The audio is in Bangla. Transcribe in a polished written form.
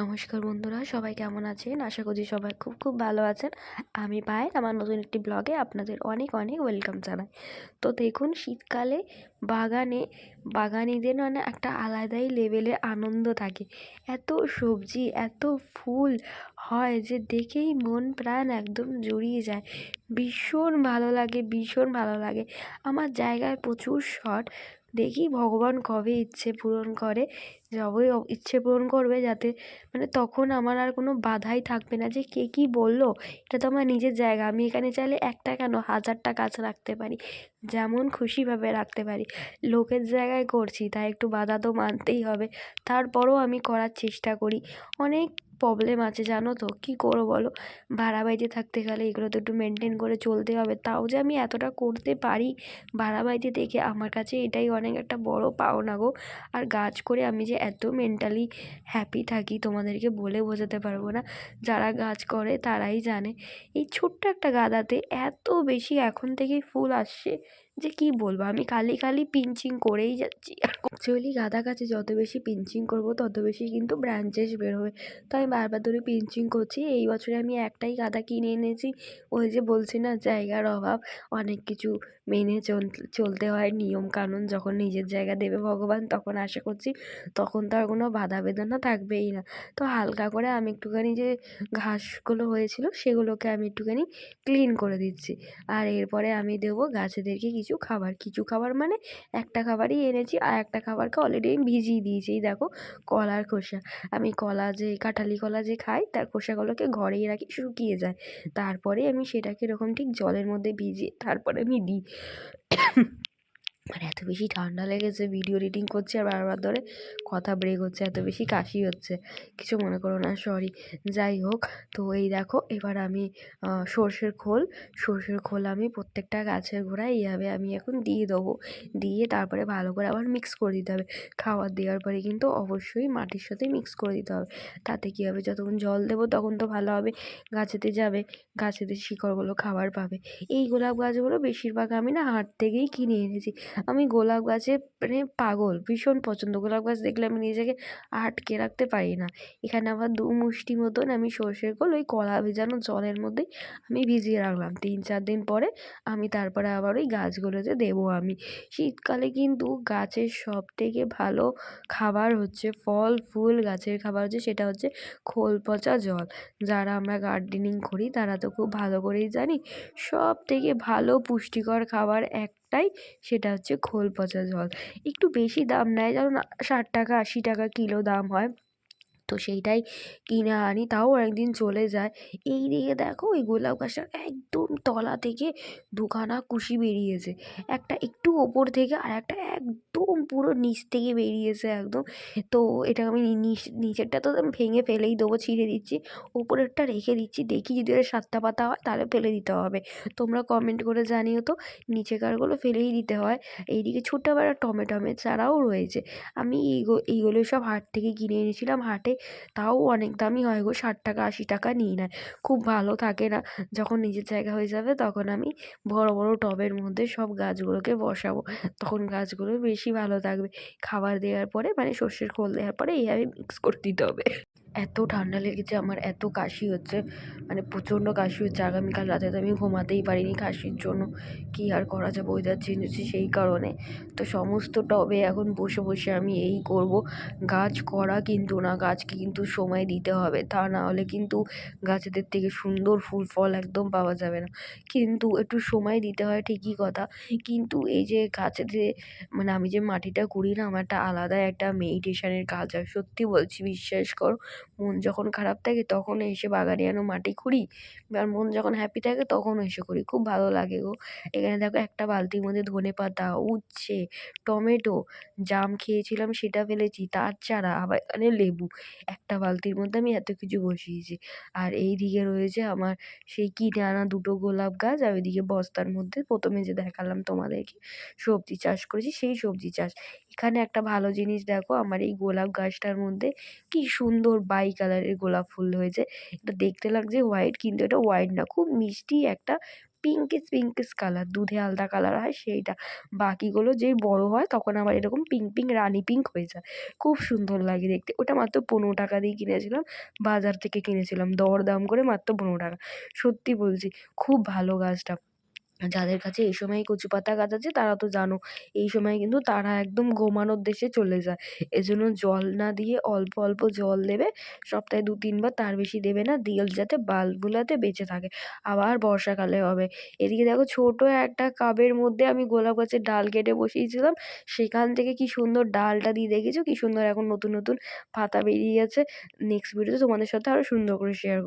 নমস্কার বন্ধুরা, সবাই কেমন আছেন? আশা করছি সবাই খুব খুব ভালো আছেন। আমি পায়েল, আমার নতুন একটি ব্লগে আপনাদের অনেক অনেক ওয়েলকাম জানাই। তো দেখুন, শীতকালে বাগানিদের একটা আলাদাই লেভেলের আনন্দ থাকে। এত সবজি, এত ফুল হয় যে দেখেই মন প্রাণ একদম জুড়িয়ে যায়। ভীষণ ভালো লাগে, ভীষণ ভালো লাগে। আমার জায়গায় প্রচুর শট, দেখি ভগবান কবে ইচ্ছে পূরণ করে। যবে ইচ্ছে পূরণ করবে, যাতে তখন আমার আর কোনো বাধাই থাকবে না যে কে কী বললো। এটা তো আমার নিজের জায়গা, আমি এখানে চাইলে একটা কেন 1000টা গাছ রাখতে পারি, যেমন খুশিভাবে রাখতে পারি। লোকের জায়গায় করছি তাই একটু বাধা তো মানতেই হবে। তারপরও আমি করার চেষ্টা করি। অনেক প্রবলেম আছে জানো তো, কী করবো বলো? ভাড়া বাড়িতে থাকতে গেলে এগুলো তো একটু মেনটেন করে চলতে হবে। তাও যে আমি এতটা করতে পারি ভাড়া বাড়িতে থেকে, আমার কাছে এটাই অনেক একটা বড় পাওনা গো। আর গাছ করে আমি যে এত মেন্টালি হ্যাপি থাকি তোমাদেরকে বলে বোঝাতে পারবো না। যারা গাছ করে তারাই জানে। এই ছোট্ট একটা গাদাতে এত বেশি এখন থেকেই ফুল আসছে যে কি বলবো, আমি খালি খালি পিঞ্চিং করেই যাচ্ছি। অ্যাকচুয়ালি গাঁদা গাছে যত বেশি পিঞ্চিং করব তত বেশি কিন্তু ব্রাঞ্চেস বেরোবে। তো আমি বারবার ধরে পিঞ্চিং করছি। এই বছরে আমি একটাই গাঁদা কিনে এনেছি। ওই যে বলছি না, জায়গার অভাব, অনেক কিছু মেনে চলতে হয় নিয়ম কানুন। যখন নিজের জায়গা দেবে ভগবান, তখন আশা করছি তখন তো আর কোনো বাধা বেদনা থাকবেই না। তো হালকা করে আমি একটুখানি যে ঘাসগুলো হয়েছিল সেগুলোকে আমি একটুখানি ক্লিন করে দিচ্ছি। আর এরপরে আমি দেবো গাছেদেরকে কিছু খাবার। কিছু খাবার মানে একটা খাবারই এনেছি, আর একটা খাবারকে অলরেডি আমি ভিজিয়ে দিয়েছি। এই দেখো, কলার খোসা। আমি কলা যে কাঁঠালি কলা যে খাই, তার খোসাগুলোকে ঘরেই রাখি, শুকিয়ে যায়। তারপরে আমি সেটাকে এরকম ঠিক জলের মধ্যে ভিজিয়ে তারপরে আমি দিই। এত বেশি ঠান্ডা লেগেছে, ভিডিও এডিটিং করছি আর বারবার ধরে কথা ব্রেক হচ্ছে, এত বেশি কাশি হচ্ছে, কিছু মনে করো না, সরি। যাই হোক, তো এই দেখো, এবার আমি সর্ষের খোল আমি প্রত্যেকটা গাছের গোড়ায় এইভাবে আমি এখন দিয়ে দেবো। দিয়ে তারপরে ভালো করে আবার মিক্স করে দিতে হবে। খাবার দেওয়ার পরে কিন্তু অবশ্যই মাটির সাথে মিক্স করে দিতে হবে। তাতে কী হবে, যতক্ষণ জল দেবো তখন তো ভালো হবে, গাছেতে যাবে, গাছেতে শিকড়গুলো খাবার পাবে। এই গোলাপ গাছগুলো বেশিরভাগ আমি না হাট থেকেই কিনে এনেছি। আমি গোলাপ গাছে পাগল, ভীষণ পছন্দ। গোলাপ গাছ দেখলে আমি নিজেকে আটকে রাখতে পারি না। এখানে আবার 2 মুষ্টি মতন আমি সর্ষের খোল ওই কলা ভেজানো জলের মধ্যেই আমি ভিজিয়ে রাখলাম। 3-4 দিন পরে আমি তারপরে আবার ওই গাছগুলোতে দেবো আমি। শীতকালে কিন্তু গাছের সবথেকে ভালো খাবার হচ্ছে, ফল ফুল গাছের খাবার হচ্ছে, সেটা হচ্ছে খোল পচা জল। যারা আমরা গার্ডেনিং করি তারা তো খুব ভালো করেই জানি, সবথেকে ভালো পুষ্টিকর খাবার একটাই, সেটা হচ্ছে খোল পচা জল। একটু বেশি দাম নেয়, যেমন 60 টাকা 80 টাকা কিলো দাম হয়। তো সেইটাই কিনে আনি, তাও অনেকদিন চলে যায়। এই দিকে দেখো, ওই গোলাপ গাছটার একদম তলা থেকে 2খানা কুশি বেরিয়েছে। একটা একটু ওপর থেকে, আর একটা একদম পুরো নিচ থেকে বেরিয়েছে একদম। তো এটা আমি নিচেরটা তো আমি ভেঙে ফেলেই দেবো, ছিঁড়ে দিচ্ছি। ওপরেরটা রেখে দিচ্ছি, দেখি যদি ওটা 7টা পাতা হয় তাহলে ফেলে দিতে হবে। তোমরা কমেন্ট করে জানিও তো, নিচেকারগুলো ফেলেই দিতে হয়। এইদিকে ছোট্ট একটা টমেটোমের চারাও রয়েছে। আমি এইগুলো সব হাট থেকে কিনে এনেছিলাম। হাটে তাও অনেক দামই হয় গো, 60 টাকা 80 টাকা নিয়ে নেয়। খুব ভালো থাকে না। যখন নিজের জায়গা হয়ে যাবে তখন আমি বড় বড় টবের মধ্যে সব গাছগুলোকে বসাবো, তখন গাছগুলো বেশি ভালো থাকবে। খাবার দেওয়ার পরে সর্ষের খোল দেওয়ার পরে এইভাবে মিক্স করে দিতে হবে। এত ঠান্ডা লেগেছে আমার, এত কাশি হচ্ছে, প্রচণ্ড কাশি হচ্ছে। আগামীকাল রাতে তো আমি ঘুমাতেই পারিনি কাশির জন্য। কী আর করা যাবে, ওয়েদার চেঞ্জ হচ্ছে সেই কারণে। তো সমস্ত টবে এখন বসে বসে আমি এই করব। গাছ করা কিন্তু না, গাছকে কিন্তু সময় দিতে হবে, তা না হলে কিন্তু গাছেদের থেকে সুন্দর ফুল ফল একদম পাওয়া যাবে না। কিন্তু একটু সময় দিতে হয়, ঠিকই কথা। কিন্তু এই যে গাছেতে আমি যে মাটিটা করি না, আমার একটা আলাদা একটা মেডিটেশনের কাজ হয়, সত্যি বলছি, বিশ্বাস করো। মন যখন খারাপ থাকে তখন এসে বাগানিয়ানো মাটি খুঁড়ি, আর মন যখন হ্যাপি থাকে তখন এসে করি, খুব ভালো লাগে গো। এখানে দেখো, একটা বালতির মধ্যে ধনেপাতা, উচ্ছে, টমেটো, জাম খেয়েছিলাম সেটা ফেলেছি, তার চারা, আবার এখানে লেবু। একটা বালতির মধ্যে আমি এত কিছু বসিয়েছি। আর এই দিকে রয়েছে আমার সেই কিনে আনা 2টো গোলাপ গাছ, আর ওইদিকে বস্তার মধ্যে প্রথমে যে দেখালাম তোমাদেরকে সবজি চাষ করেছি, সেই সবজি চাষ। এখানে একটা ভালো জিনিস দেখো, আমার এই গোলাপ গাছটার মধ্যে কি সুন্দর বাই কালারের গোলাপ ফুল হয়েছে। এটা দেখতে লাগছে হোয়াইট, কিন্তু এটা হোয়াইট না, খুব মিষ্টি একটা পিঙ্কিশ পিঙ্কিশ কালার, দুধে হালদা কালার হয় সেইটা। বাকিগুলো যেই বড় হয় তখন আবার এরকম পিঙ্ক পিঙ্ক রানী পিঙ্ক হয়ে যায়। খুব সুন্দর লাগে দেখতে। ওটা মাত্র ১৫ টাকা দিয়ে কিনেছিলাম। বাজার থেকে কিনেছিলাম দরদাম করে মাত্র ১৫ টাকা। সত্যি বলছি খুব ভালো গাছটা। যাদের কাছে এই সময় কচু পাতা গাছ আছে তারা তো জানো, এই সময় কিন্তু তারা একদম ঘুমানোর দেশে চলে যায়। এজন্য জল না দিয়ে অল্প অল্প জল দেবে, সপ্তাহে ২-৩ বার, তার বেশি দেবে না, দিয়ে যাতে বাল্বগুলাতে বেঁচে থাকে। আবার বর্ষাকালে হবে। এদিকে দেখো ছোট একটা কাবের মধ্যে আমি গোলাপ গাছের ডাল কেটে বসিয়েছিলাম, সেখান থেকে কি সুন্দর ডালটা দিয়ে দেখেছো কি সুন্দর এখন নতুন নতুন পাতা বেরিয়ে গেছে। নেক্সট ভিডিওতে তোমাদের সাথে আরো সুন্দর করে শেয়ার করবো।